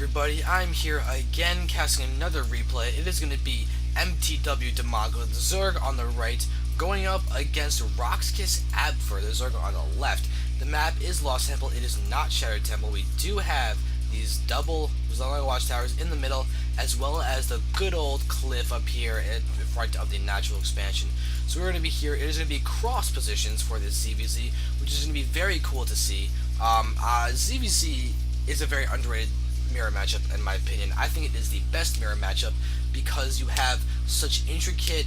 everybody, I'm here again casting another replay. It is going to be mTwDimaga, the Zerg on the right, going up against RoxkisAbver, the Zerg on the left. The map is Lost Temple, it is not Shattered Temple. We do have these double xel'naga watchtowers in the middle, as well as the good old cliff up here in front of the natural expansion. So we're going to be here, it is going to be cross positions for this ZVZ, which is going to be very cool to see. ZVZ is a very underrated mirror matchup in my opinion. I think it is the best mirror matchup because you have such intricate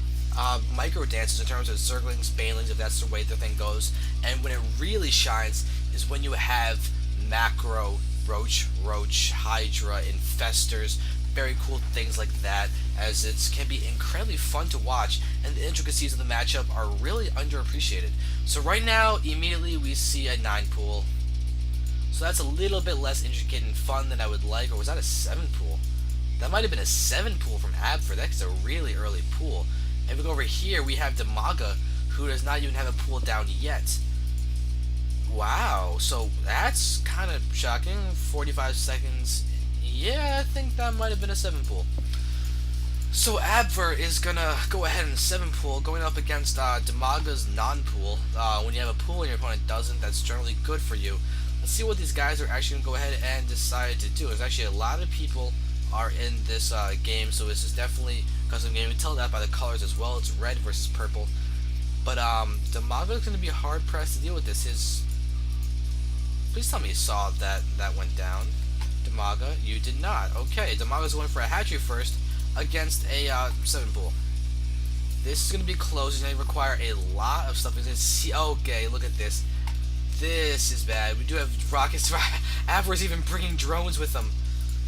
micro dances in terms of Zerglings, Banelings, if that's the way the thing goes, and when it really shines is when you have macro, Roach, Hydra, Infestors, very cool things like that, as it can be incredibly fun to watch, and the intricacies of the matchup are really underappreciated. So right now, immediately we see a 9 pool. So that's a little bit less intricate and fun than I would like. Or was that a 7 pool? That might have been a 7 pool from Abver. That's a really early pool. And if we go over here, we have Dimaga, who does not even have a pool down yet. Wow, so that's kind of shocking. 45 seconds. Yeah, I think that might have been a 7 pool. So Abver is gonna go ahead and 7 pool, going up against Dimaga's non-pool. When you have a pool and your opponent doesn't, that's generally good for you. Let's see what these guys are actually going to go ahead and decide to do. There's actually a lot of people are in this game, so this is definitely a custom game. You can tell that by the colors as well. It's red versus purple. But Dimaga is going to be hard pressed to deal with this. Please tell me you saw that went down. Dimaga, you did not. Okay, Dimaga's going for a hatchery first against a 7 pool. This is going to be close. It's going to require a lot of stuff. Okay, look at this. This is bad. We do have rockets. Abver's even bringing drones with them.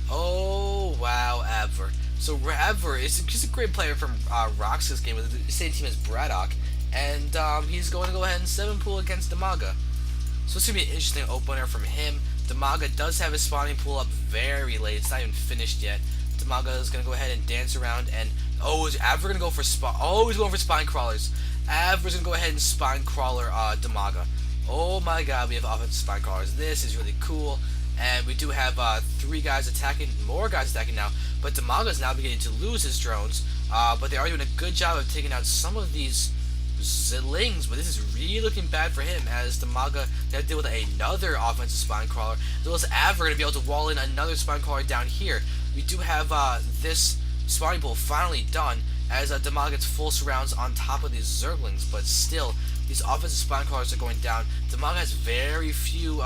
Oh, wow, Abver. So Abver is just a great player from Roxkis game with the same team as Bratok. And he's going to go ahead and 7 pool against Dimaga. So it's going to be an interesting opener from him. Dimaga does have his spawning pool up very late. It's not even finished yet. Dimaga is going to go ahead and dance around. And, oh, is Abver going to go for spawn? Oh, he's going for spine crawlers. Abver's going to go ahead and spine crawler Dimaga. Oh my god, we have offensive spine crawlers. This is really cool. And we do have 3 guys attacking, more guys attacking now. But Dimaga's now beginning to lose his drones. But they are doing a good job of taking out some of these Zerglings. But this is really looking bad for him, as Dimaga got to deal with another offensive spine crawler. As well as Abver going to be able to wall in another spine crawler down here. We do have this spawning pool finally done, as Dimaga gets full surrounds on top of these Zerglings. But still, these offensive spine crawlers are going down. Dimaga has very few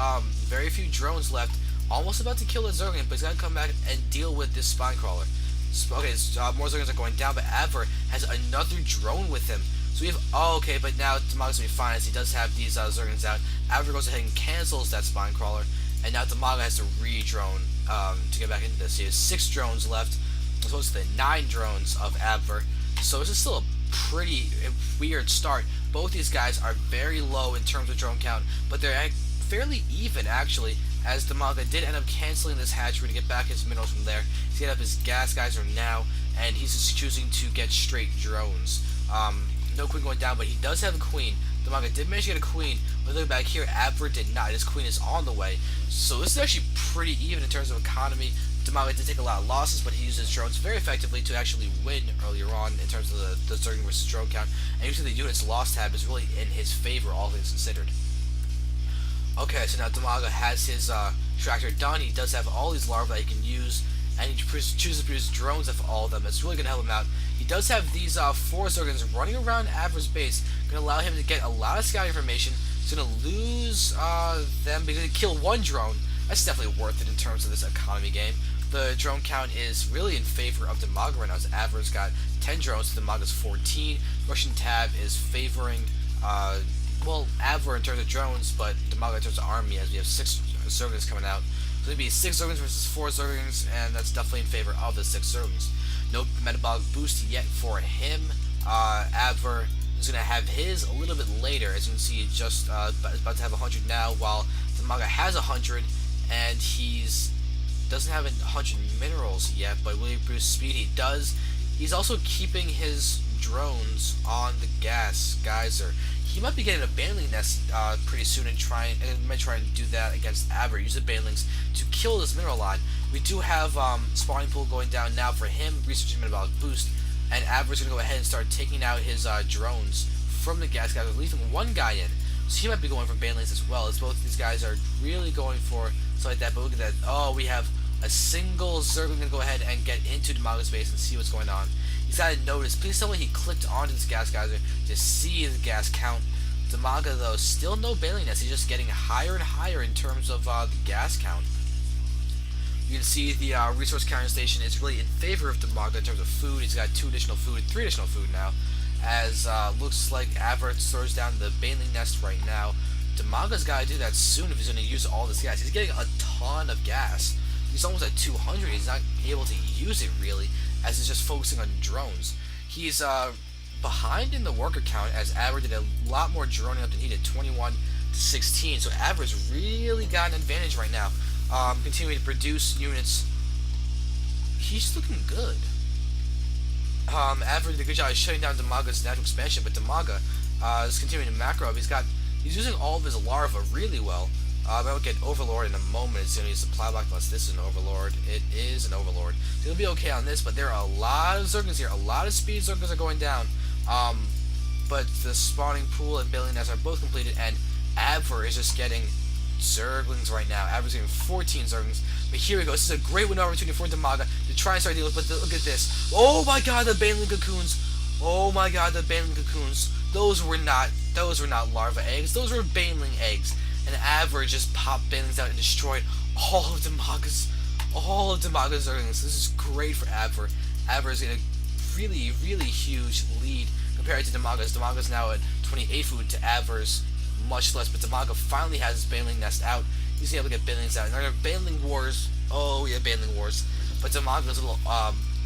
drones left. Almost about to kill the Zergling, but he's got to come back and deal with this spine crawler. Okay, more Zerglings are going down, but Abver has another drone with him. So we have, okay, but now Dimaga's going to be fine, as he does have these Zerglings out. Abver goes ahead and cancels that spine crawler, and now Dimaga has to re-drone to get back into this. He has 6 drones left, as opposed to the 9 drones of Abver. So this is still a pretty weird start. Both these guys are very low in terms of drone count, but they're fairly even actually, as Dimaga did end up canceling this hatchery to get back his minerals from there. He's getting up his gas geyser now, and he's just choosing to get straight drones. No queen going down, but he does have a queen. Dimaga did manage to get a queen, but look back here, Abver did not. His queen is on the way. So this is actually pretty even in terms of economy. Dimaga did take a lot of losses, but he uses drones very effectively to actually win earlier on in terms of the Zerg versus drone count. And usually the units lost tab is really in his favor, all things considered. Okay, so now Dimaga has his tractor done. He does have all these larvae that he can use, and he chooses to produce drones of all of them. It's really going to help him out. He does have these 4 Zerglings running around Abver's base, going to allow him to get a lot of scout information. He's going to lose them because he killed 1 drone. That's definitely worth it in terms of this economy game. The drone count is really in favor of Dimaga right now, as Abver's got 10 drones to Dimaga's 14. Russian tab is favoring, well, Abver in terms of drones, but Dimaga in terms of army, as we have 6 Zerglings coming out. So it'd be 6 Zerglings versus 4 Zerglings, and that's definitely in favor of the 6 Zerglings. No metabolic boost yet for him. Abver is going to have his a little bit later, as you can see, just about to have 100 now, while Dimaga has 100, and he's doesn't have 100 minerals yet, but will he produce speed? He does. He's also keeping his drones on the gas geyser. He might be getting a baneling nest pretty soon and might try and do that against Abver. Use the banelings to kill this mineral line. We do have spawning pool going down now for him, researching metabolic boost, and Abver's gonna go ahead and start taking out his drones from the gas geyser, leaving one guy in. So he might be going for banelings as well, as both of these guys are really going for something like that. But look at that. Oh, we have a single Zerg. Going to go ahead and get into Dimaga's base and see what's going on. He's got to notice. Please tell me he clicked onto this gas geyser to see the gas count. Dimaga, though, still no bailing nest. He's just getting higher and higher in terms of the gas count. You can see the resource counting station is really in favor of Dimaga in terms of food. He's got 3 additional food now. As looks like Abver throws down the baneling nest right now. Dimaga's got to do that soon if he's going to use all this gas. He's getting a ton of gas. He's almost at 200. He's not able to use it really, as he's just focusing on drones. He's behind in the worker count, as Abver did a lot more droning up than he did, 21 to 16. So Abver's really got an advantage right now. Continuing to produce units. He's looking good. Abver did a good job of shutting down Dimaga's natural expansion, but Dimaga is continuing to macro up. He's using all of his larvae really well. I'll get Overlord in a moment. It's going to use supply block unless this is an Overlord. It is an Overlord. So he'll be okay on this, but there are a lot of Zerglings here. A lot of speed Zerglings are going down. But the spawning pool and building nests are both completed, and Abver is just getting Zerglings right now. Abver's getting 14 Zerglings. But here we go. This is a great window opportunity for Dimaga to try and start dealing with. But look at this. Oh my god, the baneling cocoons. Oh my god, the baneling cocoons. Those were not larva eggs. Those were baneling eggs. And Abver just popped banelings out and destroyed all of Dimaga's Zerglings. This is great for Abver. Abver is in a really, really huge lead compared to Dimaga's. Dimaga's now at 28 food to Abver's much less, but Dimaga finally has his baneling nest out. He's able to get banelings out. And there are baneling wars. Oh yeah, baneling wars. But Dimaga's a little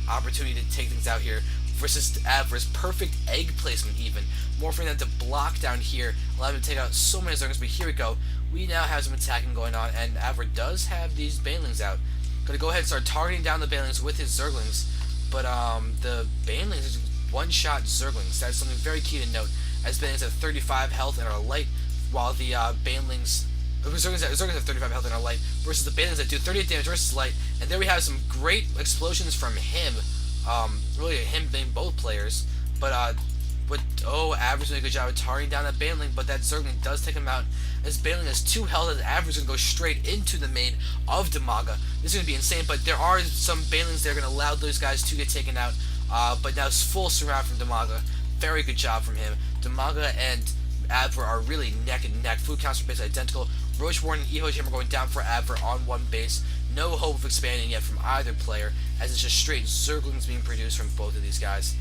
opportunity to take things out here versus Abver's perfect egg placement even. More for them to block down here, allow him to take out so many Zerglings. But here we go. We now have some attacking going on, and Abver does have these banelings out. Gonna go ahead and start targeting down the banelings with his Zerglings. But the banelings are one-shot Zerglings. That's something very key to note, as banelings have 35 health and are light, while the Zerglings have 35 health and are light, versus the banelings that do 38 damage versus light. And there we have some great explosions from him. Really him being both players. But Abver's doing a good job of targeting down that baneling, but that Zergling does take him out. As baneling has 2 health, as Abver's going to go straight into the main of Dimaga. This is going to be insane, but there are some banelings that are going to allow those guys to get taken out. But now it's full surround from Dimaga. Very good job from him. Dimaga and Abver are really neck and neck. Food counts are basically identical. Roach Warden and Evo Gym are going down for Abver on one base. No hope of expanding yet from either player, as it's just straight Zerglings being produced from both of these guys.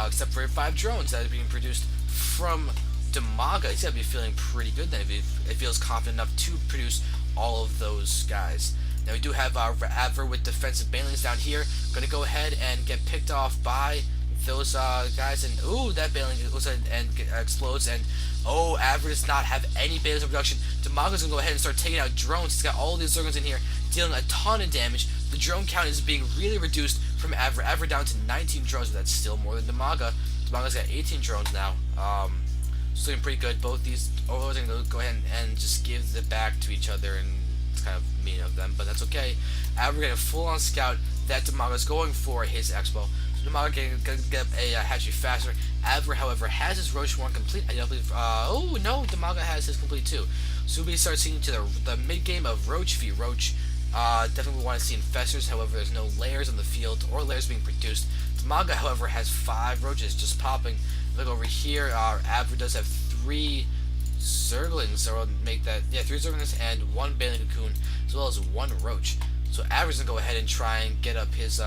Except for 5 drones that are being produced from Dimaga. He's got to be feeling pretty good then if he feels confident enough to produce all of those guys. Now we do have Abver with defensive banelings down here. Going to go ahead and get picked off by those guys, and ooh, that baneling goes ahead and explodes, and Abver does not have any banelings in production. Dimaga's going to go ahead and start taking out drones. He's got all these Zerglings in here, dealing a ton of damage. The drone count is being really reduced from Abver. Abver down to 19 drones, but that's still more than Dimaga. Dimaga's got 18 drones now. It's looking pretty good. Both these overlords are going to go ahead and just give it back to each other, and it's kind of mean of them, but that's okay. Abver getting a full-on scout that Dimaga's going for his expo. So Dimaga going to get up a hatchery faster. Abver, however, has his Roach Warren complete. I don't believe. Oh no, Dimaga has his complete too. So we start seeing to the mid game of Roach v Roach. Definitely want to see infestors. However, there's no layers on the field or layers being produced. Dimaga, however, has 5 roaches just popping. Look over here. Abver does have 3 Zerglings, so we'll make that 3 Zerglings and 1 baneling cocoon, as well as 1 roach. So Abver's gonna go ahead and try and get up his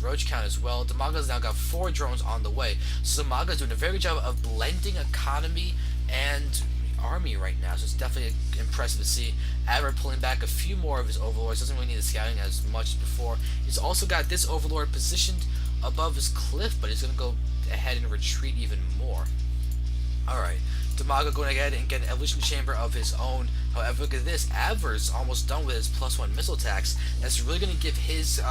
roach count as well. Dimaga's now got 4 drones on the way. So Dimaga's doing a very good job of blending economy and army right now, so it's definitely impressive to see. Abver pulling back a few more of his overlords. Doesn't really need the scouting as much as before. He's also got this overlord positioned above his cliff, but he's going to go ahead and retreat even more. Alright, Dimaga going ahead and get an evolution chamber of his own. However, look at this. Abver's almost done with his +1 missile attacks. That's really going to give his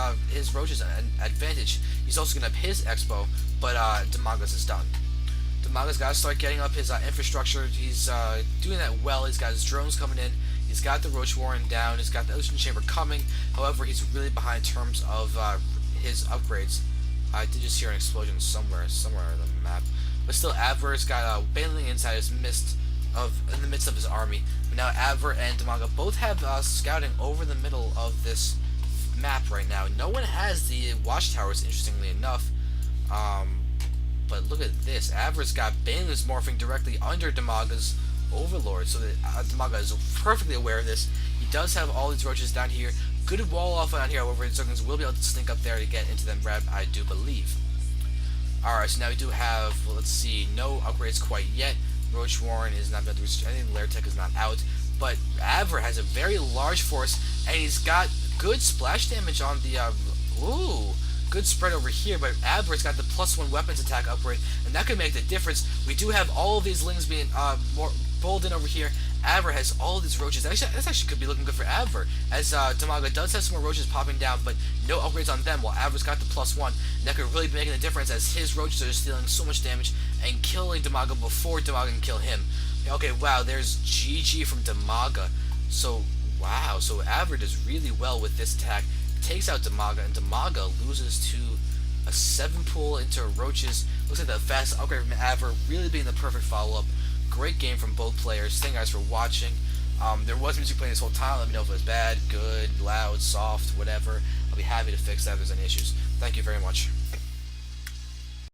roaches an advantage. He's also going to have his expo, but Dimaga's is done. Dimaga's got to start getting up his infrastructure. He's doing that well. He's got his drones coming in. He's got the Roach Warren down. He's got the Ocean Chamber coming. However, he's really behind in terms of his upgrades. I did just hear an explosion somewhere on the map. But still, Abver's got Baneling inside his in the midst of his army. But now Abver and Dimaga both have scouting over the middle of this map right now. No one has the watchtowers, interestingly enough. But look at this. Abver's got Baneling's morphing directly under Dimaga's Overlord, so that Dimaga is perfectly aware of this. He does have all these roaches down here. Good wall off down here, however, the Zerglings will be able to sneak up there to get into them, I do believe. Alright, so now we do have, well, let's see, no upgrades quite yet. Roach Warren is not going to reach anything, Lair Tech is not out. But Abver has a very large force, and he's got good splash damage on the, good spread over here, but Abver's got the +1 weapons attack upgrade, and that could make the difference. We do have all of these lings being more rolled in over here. Abver has all of these roaches. This actually could be looking good for Abver, as Dimaga does have some more roaches popping down, but no upgrades on them, while Abver's got the +1. And that could really be making a difference, as his roaches are dealing so much damage and killing Dimaga before Dimaga can kill him. Okay, wow, there's GG from Dimaga. So, wow, so Abver does really well with this attack. Takes out Dimaga, and Dimaga loses to a 7 pool into roaches. Looks like the fast upgrade from Abver really being the perfect follow-up. Great game from both players. Thank you guys for watching. There was music playing this whole time. Let me know if it was bad, good, loud, soft, whatever. I'll be happy to fix that if there's any issues. Thank you very much.